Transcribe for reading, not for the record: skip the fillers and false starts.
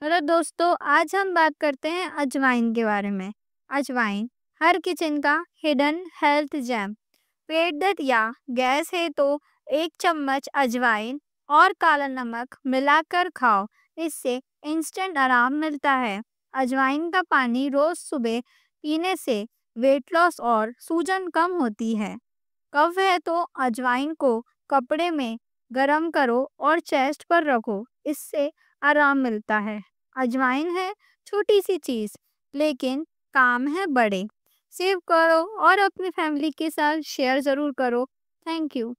Hello दोस्तों, आज हम बात करते हैं अजवाइन के बारे में। अजवाइन हर किचन का हिडन हेल्थ जेम। पेट दर्द या गैस है तो एक चम्मच अजवाइन और काला नमक मिलाकर खाओ। इससे इंस्टेंट आराम मिलता है। अजवाइन का पानी रोज सुबह पीने से वेट लॉस और सूजन कम होती है। कफ है तो अजवाइन को कपड़े में गरम करो और चेस्ट पर रखो। इससे आराम मिलता है। अजवाइन है छोटी सी चीज, लेकिन काम है बड़े। सेव करो और अपनी फैमिली के साथ शेयर जरूर करो। Thank you.